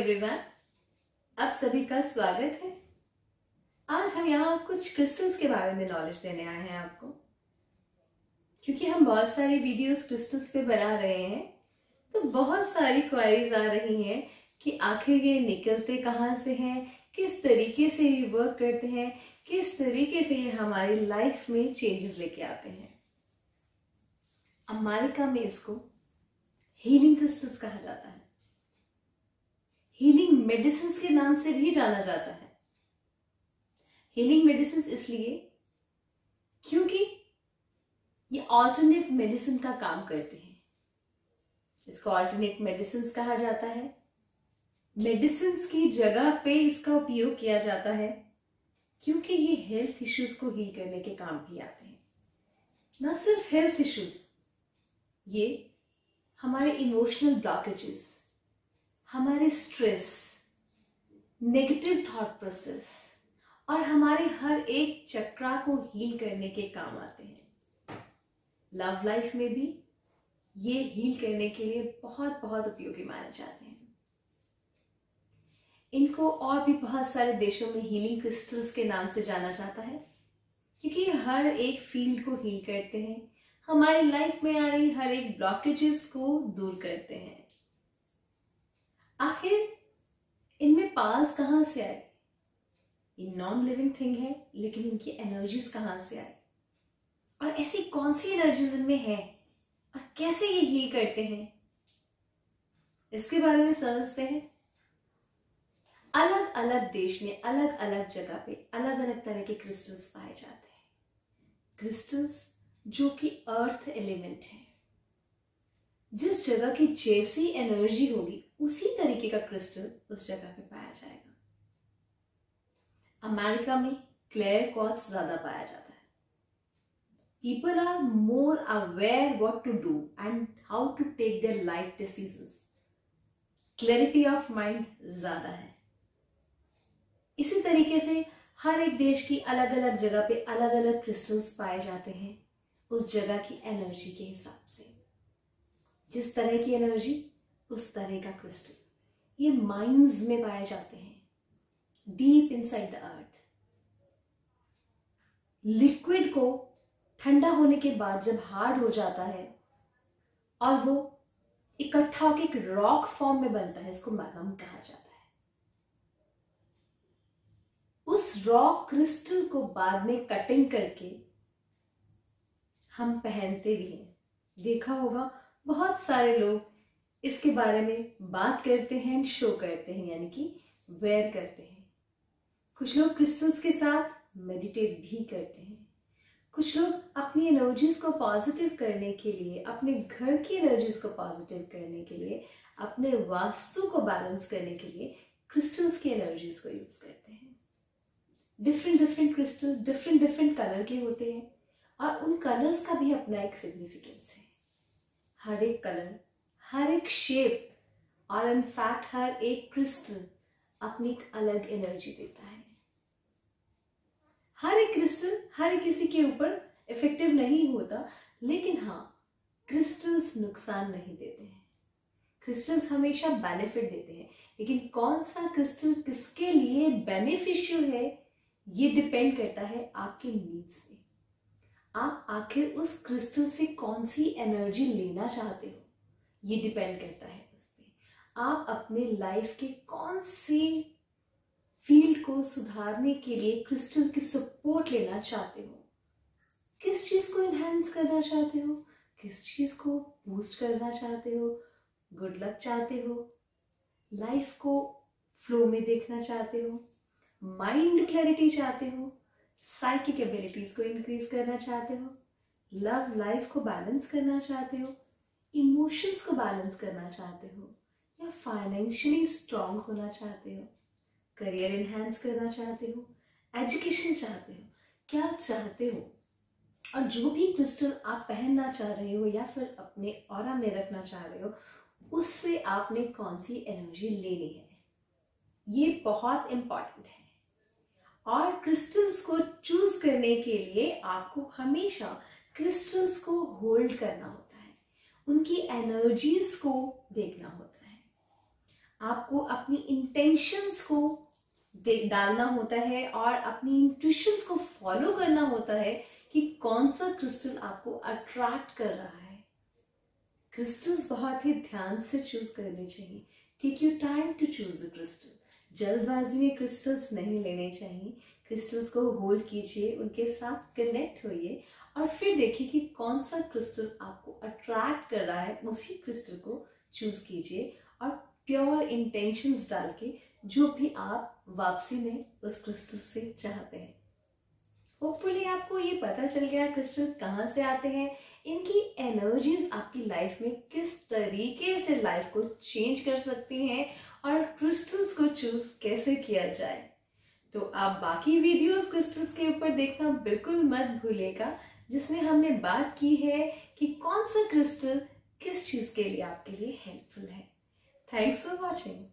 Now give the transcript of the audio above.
Everyone, आप सभी का स्वागत है। आज हम यहाँ कुछ क्रिस्टल्स के बारे में नॉलेज देने आए हैं आपको, क्योंकि हम बहुत सारी वीडियोस क्रिस्टल्स पे बना रहे हैं, तो बहुत सारी क्वेरीज आ रही हैं कि आखिर ये निकलते कहाँ से हैं, किस तरीके से ये वर्क करते हैं, किस तरीके से ये हमारी लाइफ में चेंजेस लेके आते हैं। अमेरिका में इसको हीलिंग क्रिस्टल्स कहा जाता है, हीलिंग मेडिसिन के नाम से भी जाना जाता है। हीलिंग मेडिसिन इसलिए क्योंकि ये ऑल्टरनेट मेडिसिन का काम करते हैं। इसको ऑल्टरनेट मेडिसिन कहा जाता है। मेडिसिन की जगह पे इसका उपयोग किया जाता है क्योंकि ये हेल्थ इश्यूज को हील करने के काम भी आते हैं। ना सिर्फ हेल्थ इश्यूज, ये हमारे इमोशनल ब्लॉकेजेस, हमारे स्ट्रेस, नेगेटिव थॉट प्रोसेस और हमारे हर एक चक्रा को हील करने के काम आते हैं। लव लाइफ में भी ये हील करने के लिए बहुत बहुत उपयोगी माने जाते हैं। इनको और भी बहुत सारे देशों में हीलिंग क्रिस्टल्स के नाम से जाना जाता है, क्योंकि ये हर एक फील्ड को हील करते हैं, हमारी लाइफ में आ रही हर एक ब्लॉकेजेस को दूर करते हैं। आखिर इनमें पावर्स कहां से आए? ये नॉन लिविंग थिंग है, लेकिन इनकी एनर्जीज कहां से आए और ऐसी कौन सी एनर्जीज इनमें है और कैसे ये हील करते हैं, इसके बारे में समझते हैं। अलग अलग देश में अलग अलग जगह पे अलग अलग तरह के क्रिस्टल्स पाए जाते हैं। क्रिस्टल्स जो कि अर्थ एलिमेंट है, जिस जगह की जैसी एनर्जी होगी उसी तरीके का क्रिस्टल उस जगह पे पाया जाएगा। अमेरिका में क्लेयर क्वार्ट्ज ज्यादा पाया जाता है। People are more aware what to do and how to take their life decisions. Clarity of mind ज्यादा है। इसी तरीके से हर एक देश की अलग अलग जगह पे अलग अलग क्रिस्टल्स पाए जाते हैं, उस जगह की एनर्जी के हिसाब से। जिस तरह की एनर्जी उस तरह का क्रिस्टल। ये माइंस में पाए जाते हैं, deep inside the earth. Liquid को ठंडा होने के बाद जब हार्ड हो जाता है और वो इकट्ठा होकर एक रॉक फॉर्म में बनता है, इसको मैग्मा कहा जाता है। उस रॉक क्रिस्टल को बाद में कटिंग करके हम पहनते भी हैं। देखा होगा बहुत सारे लोग इसके बारे में बात करते हैं, शो करते हैं, यानी कि वेयर करते हैं। कुछ लोग क्रिस्टल्स के साथ मेडिटेट भी करते हैं। कुछ लोग अपनी एनर्जीज को पॉजिटिव करने के लिए, अपने घर की एनर्जीज को पॉजिटिव करने के लिए, अपने वास्तु को बैलेंस करने के लिए क्रिस्टल्स की एनर्जीज को यूज करते हैं। Different different crystal different different colour के होते हैं और उन कलर्स का भी अपना एक सिग्निफिकेंस है। हर एक कलर, हर एक शेप और इनफैक्ट हर एक क्रिस्टल अपनी एक अलग एनर्जी देता है। हर एक क्रिस्टल हर किसी के ऊपर इफेक्टिव नहीं होता, लेकिन हाँ, क्रिस्टल्स नुकसान नहीं देते हैं। क्रिस्टल्स हमेशा बेनिफिट देते हैं, लेकिन कौन सा क्रिस्टल किसके लिए बेनिफिशियल है ये डिपेंड करता है आपके नीड्स पे। आप आखिर उस क्रिस्टल से कौन सी एनर्जी लेना चाहते हो, ये डिपेंड करता है उस पे। आप अपने लाइफ के कौन सी फील्ड को सुधारने के लिए क्रिस्टल की सपोर्ट लेना चाहते हो, किस चीज को एनहांस करना चाहते हो, किस चीज को बूस्ट करना चाहते हो, गुड लक चाहते हो, लाइफ को फ्लो में देखना चाहते हो, माइंड क्लैरिटी चाहते हो, साइकिक एबिलिटीज को इंक्रीज करना चाहते हो, लव लाइफ को बैलेंस करना चाहते हो, इमोशंस को बैलेंस करना चाहते हो, या फाइनेंशियली स्ट्रांग होना चाहते हो, करियर एनहांस करना चाहते हो, एजुकेशन चाहते हो, क्या चाहते हो, और जो भी क्रिस्टल आप पहनना चाह रहे हो या फिर अपने ऑरा में रखना चाह रहे हो, उससे आपने कौन सी एनर्जी लेनी है, ये बहुत इंपॉर्टेंट है। और क्रिस्टल्स को चूज करने के लिए आपको हमेशा क्रिस्टल्स को होल्ड करना होता है, उनकी एनर्जीज को देखना होता है। आपको अपनी इंटेंशंस को डालना होता है और अपनी इंट्यूशंस को फॉलो करना होता है कि कौन सा क्रिस्टल आपको अट्रैक्ट कर रहा है। क्रिस्टल्स बहुत ही ध्यान से चूज करने चाहिए। Take your time to choose a crystal. जल्दबाजी में क्रिस्टल्स नहीं लेने चाहिए। क्रिस्टल्स को होल्ड कीजिए, उनके साथ कनेक्ट होइए और फिर देखिए कि कौन सा क्रिस्टल आपको अट्रैक्ट कर रहा है, उसी क्रिस्टल को चूज कीजिए और प्योर इंटेंशंस डाल के जो भी आप वापसी में उस क्रिस्टल से चाहते हैं। होपफुली आपको ये पता चल गया क्रिस्टल कहाँ से आते हैं, इनकी एनर्जीज आपकी लाइफ में किस तरीके से लाइफ को चेंज कर सकती हैं और क्रिस्टल्स को चूज कैसे किया जाए। तो आप बाकी वीडियोस क्रिस्टल्स के ऊपर देखना बिल्कुल मत भूलिएगा, जिसमें हमने बात की है कि कौन सा क्रिस्टल किस चीज के लिए आपके लिए हेल्पफुल है। Thanks for watching.